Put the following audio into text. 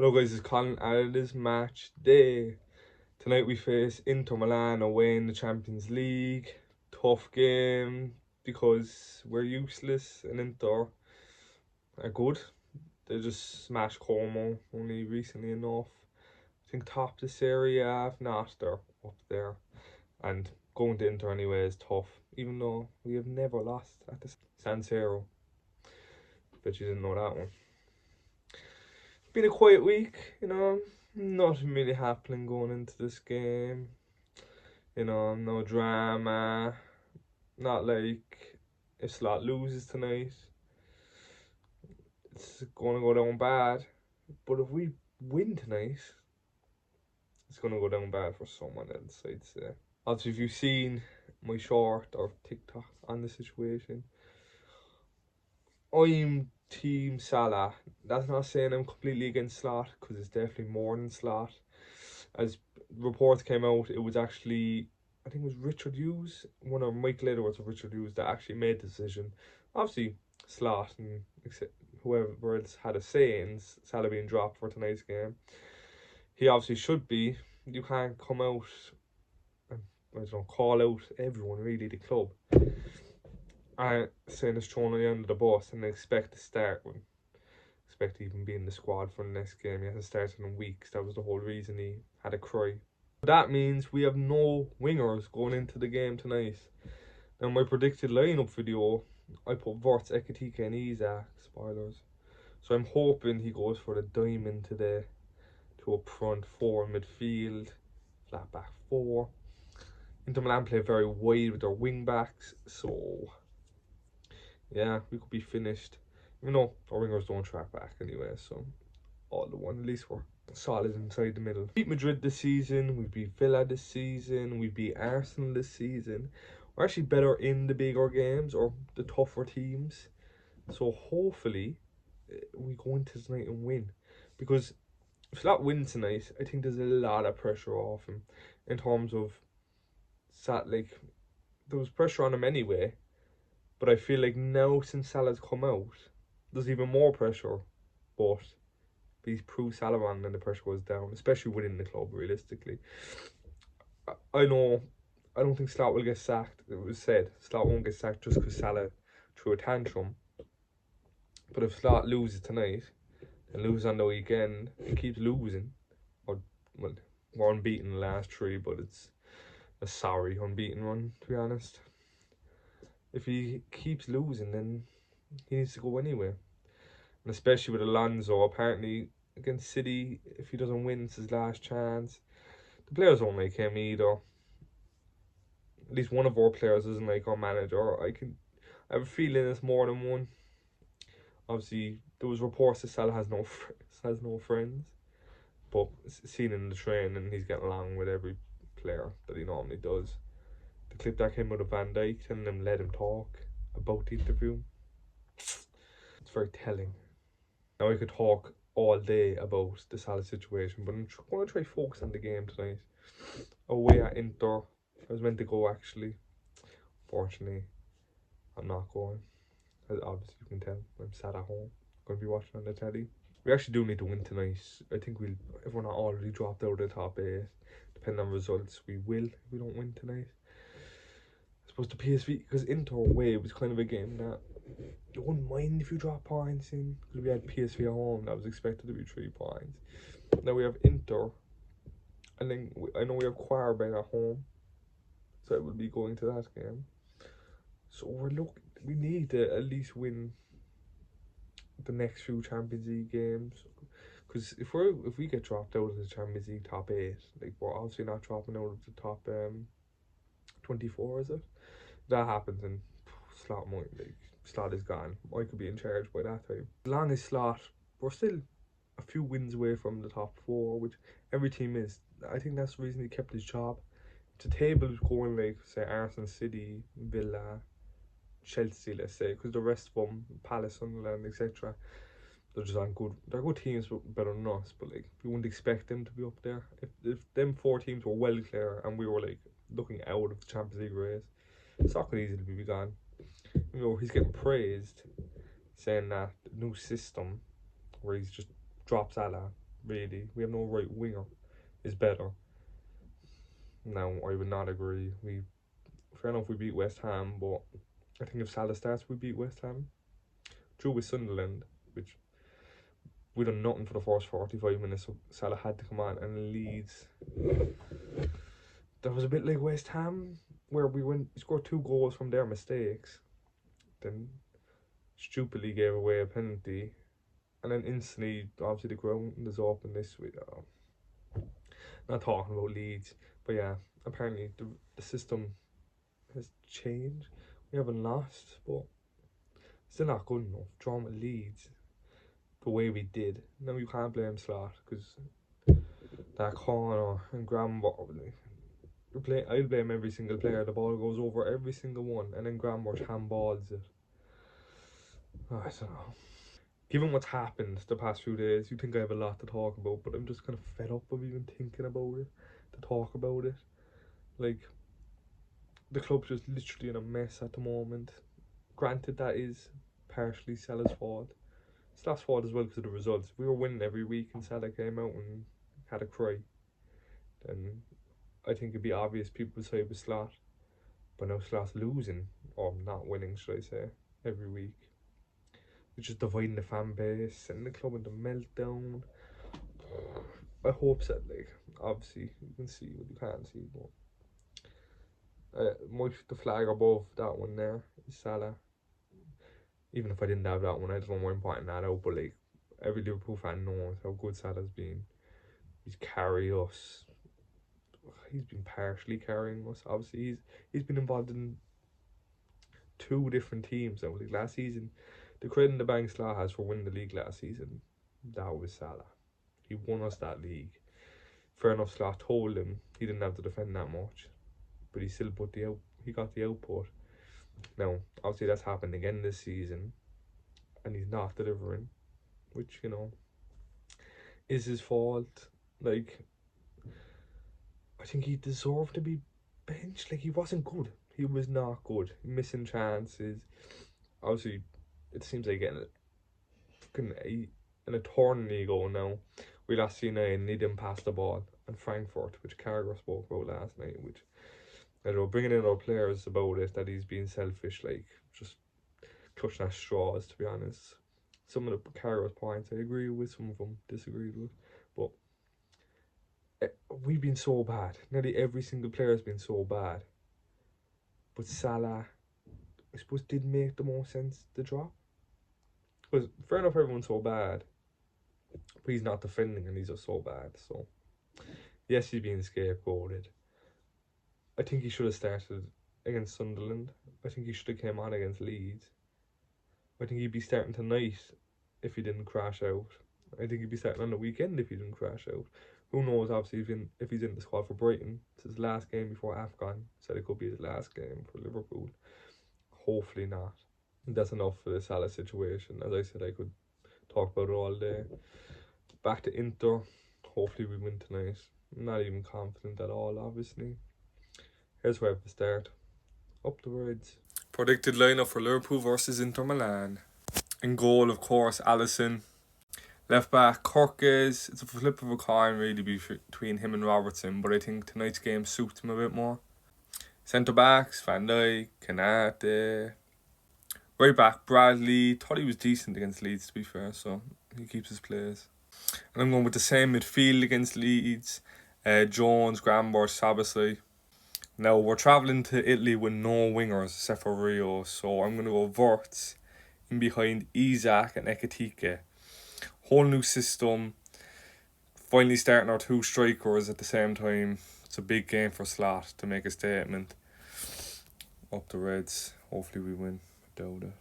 Hello guys, it's Colin and it is match day. Tonight we face Inter Milan away in the Champions League. Tough game because we're useless and Inter are good. They just smashed Como only recently enough. I think top the Serie A, if not they're up there. And going to Inter anyway is tough, even though we have never lost at the San Siro. Bet you didn't know that one. Been a quiet week, nothing really happening going into this game. No drama. Not like if Slot loses tonight, it's going to go down bad. But if we win tonight, it's going to go down bad for someone else, I'd say. Also, if you've seen my short or TikTok on the situation, I'm Team Salah. That's not saying I'm completely against Slot, because it's definitely more than Slot. As reports came out, it was actually, I think it was Richard Hughes, one of Michael Edwards of Richard Hughes, that actually made the decision. Obviously, Slot and whoever else had a say in Salah being dropped for tonight's game. He obviously should be. You can't come out and, I don't know, call out everyone, really, the club, saying it's thrown on the end of the bus and expect to start when expect to even be in the squad for the next game. He hasn't started in weeks. That was the whole reason he had a cry. That means we have no wingers going into the game tonight. Now, my predicted lineup video, I put Verts, Ekitike and Isak, spoilers. So I'm hoping he goes for the diamond today, to up front, 4 in midfield, flat back 4. Inter Milan play very wide with their wing backs, so yeah, we could be finished. Even though our wingers don't track back anyway, so all the one, at least we're solid inside the middle. We beat Madrid this season, we beat Villa this season, we beat Arsenal this season. We're actually better in the bigger games or the tougher teams. So hopefully we go into tonight and win. Because if that wins tonight, I think there's a lot of pressure off him in terms of like there was pressure on him anyway. But I feel like now since Salah's come out, there's even more pressure. But he's proved Salah on, then the pressure goes down, especially within the club, realistically. I know, I don't think Slot will get sacked. It was said Slot won't get sacked just because Salah threw a tantrum. But if Slot loses tonight and loses on the weekend and keeps losing, or, well, we're unbeaten the last 3, but it's a sorry unbeaten run, to be honest. If he keeps losing, then he needs to go anywhere. And especially with Alonso, apparently against City, if he doesn't win, it's his last chance. The players don't like him either. At least one of our players isn't like our manager. I have a feeling it's more than one. Obviously, there was reports that Salah has no friends, but seen in the training, he's getting along with every player that he normally does. The clip that came out of Van Dijk telling him let him talk about the interview, it's very telling. Now I could talk all day about the Salah situation, but I'm going to try to focus on the game tonight. Away at Inter, I was meant to go actually. Fortunately, I'm not going. As obviously you can tell, I'm sat at home, going to be watching on the telly. We actually do need to win tonight. I think if we're not already dropped out of the top 8, depending on results, we will if we don't win tonight. I suppose the PSV, because Inter away was kind of a game that you wouldn't mind if you drop points in, because we had PSV at home that was expected to be 3 points. Now we have Inter, and then I know we have Quarben at home, so I will be going to that game. So we need to at least win the next few Champions League games, because if we get dropped out of the Champions League top 8, like we're obviously not dropping out of the top 24, is it? If that happens, and Slot is gone. I could be in charge by that time. As long as Slot, we're still a few wins away from the top 4, which every team is. I think that's the reason he kept his job. If the table is going like, say, Arsenal, City, Villa, Chelsea, let's say, because the rest of them, Palace, Sunderland, etc., they're just on good. They're good teams, but better than us. But like, we wouldn't expect them to be up there. If them 4 teams were well clear and we were like looking out of the Champions League race, it's not going to easily be gone. He's getting praised, saying that the new system where he's just dropped Salah really. We have no right winger is better. Now, I would not agree. Fair enough, we beat West Ham, but I think if Salah starts, we beat West Ham. Drew with Sunderland, which we done nothing for the first 45 minutes, so Salah had to come on. And Leeds, that was a bit like West Ham, where we scored 2 goals from their mistakes, then stupidly gave away a penalty, and then instantly, obviously, the ground is open this week. Not talking about Leeds, but yeah, apparently the system has changed. We haven't lost, but still not good enough. Drawn with Leeds the way we did. Now you can't blame Slot because that corner and Grambo. I'll blame every single player. The ball goes over every single one, and then Grambo handballs it. Oh, I don't know. Given what's happened the past few days, you think I have a lot to talk about, but I'm just kind of fed up of even thinking about it, to talk about it. Like, the club's just literally in a mess at the moment. Granted, that is partially Salah's fault. Salah's fault as well because of the results. If we were winning every week and Salah came out and had a cry, then I think it'd be obvious people would side with Slot. But now Slot's losing, or not winning, should I say, every week. Which is dividing the fan base and the club into meltdown. I hope that, like, obviously you can see what you can't see, but the flag above that one there is Salah. Even if I didn't have that one, I don't know why I'm pointing that out, but like, every Liverpool fan knows how good Salah's been. He's carried us. He's been partially carrying us. Obviously, he's been involved in 2 different teams now. Like last season, the credit the bank Salah has for winning the league last season, that was Salah. He won us that league. Fair enough, Salah told him he didn't have to defend that much, but he still he got the output. Now, obviously, that's happened again this season, and he's not delivering, which, is his fault. Like, I think he deserved to be benched. Like, he wasn't good. He was not good. Missing chances. Obviously, it seems like getting an eternity ago now. We lost United and he didn't pass the ball. And Frankfurt, which Carragher spoke about last night, which, I don't know, bringing in our players about it, that he's being selfish, like, just clutching at straws, to be honest. Some of the Carragher's points I agree with, some of them disagreed with. But we've been so bad. Nearly every single player has been so bad. But Salah, I suppose, did make the most sense to drop. Because fair enough, everyone's so bad, but he's not defending and he's just so bad. So, yes, he's being scapegoated. I think he should have started against Sunderland. I think he should have came on against Leeds. I think he'd be starting tonight if he didn't crash out. I think he'd be starting on the weekend if he didn't crash out. Who knows, obviously, if he's in the squad for Brighton. It's his last game before AFCON. Said it could be his last game for Liverpool. Hopefully not. That's enough for the Salah situation. As I said, I could talk about it all day. Back to Inter. Hopefully we win tonight. I'm not even confident at all, obviously. Here's where I have to start. Up the Reds. Predicted lineup for Liverpool versus Inter Milan. In goal, of course, Alisson. Left back, Kirkes. It's a flip of a coin, really, between him and Robertson, but I think tonight's game suits him a bit more. Centre backs, Van Dijk, Kanate. Right back, Bradley. Thought he was decent against Leeds, to be fair, so he keeps his place. And I'm going with the same midfield against Leeds. Jones, Grambor, Sabasai. Now, we're travelling to Italy with no wingers except for Rio, so I'm going to go Wirtz in behind Isak and Ekitike. Whole new system. Finally starting our 2 strikers at the same time. It's a big game for Slot to make a statement. Up the Reds. Hopefully we win. I doubt it.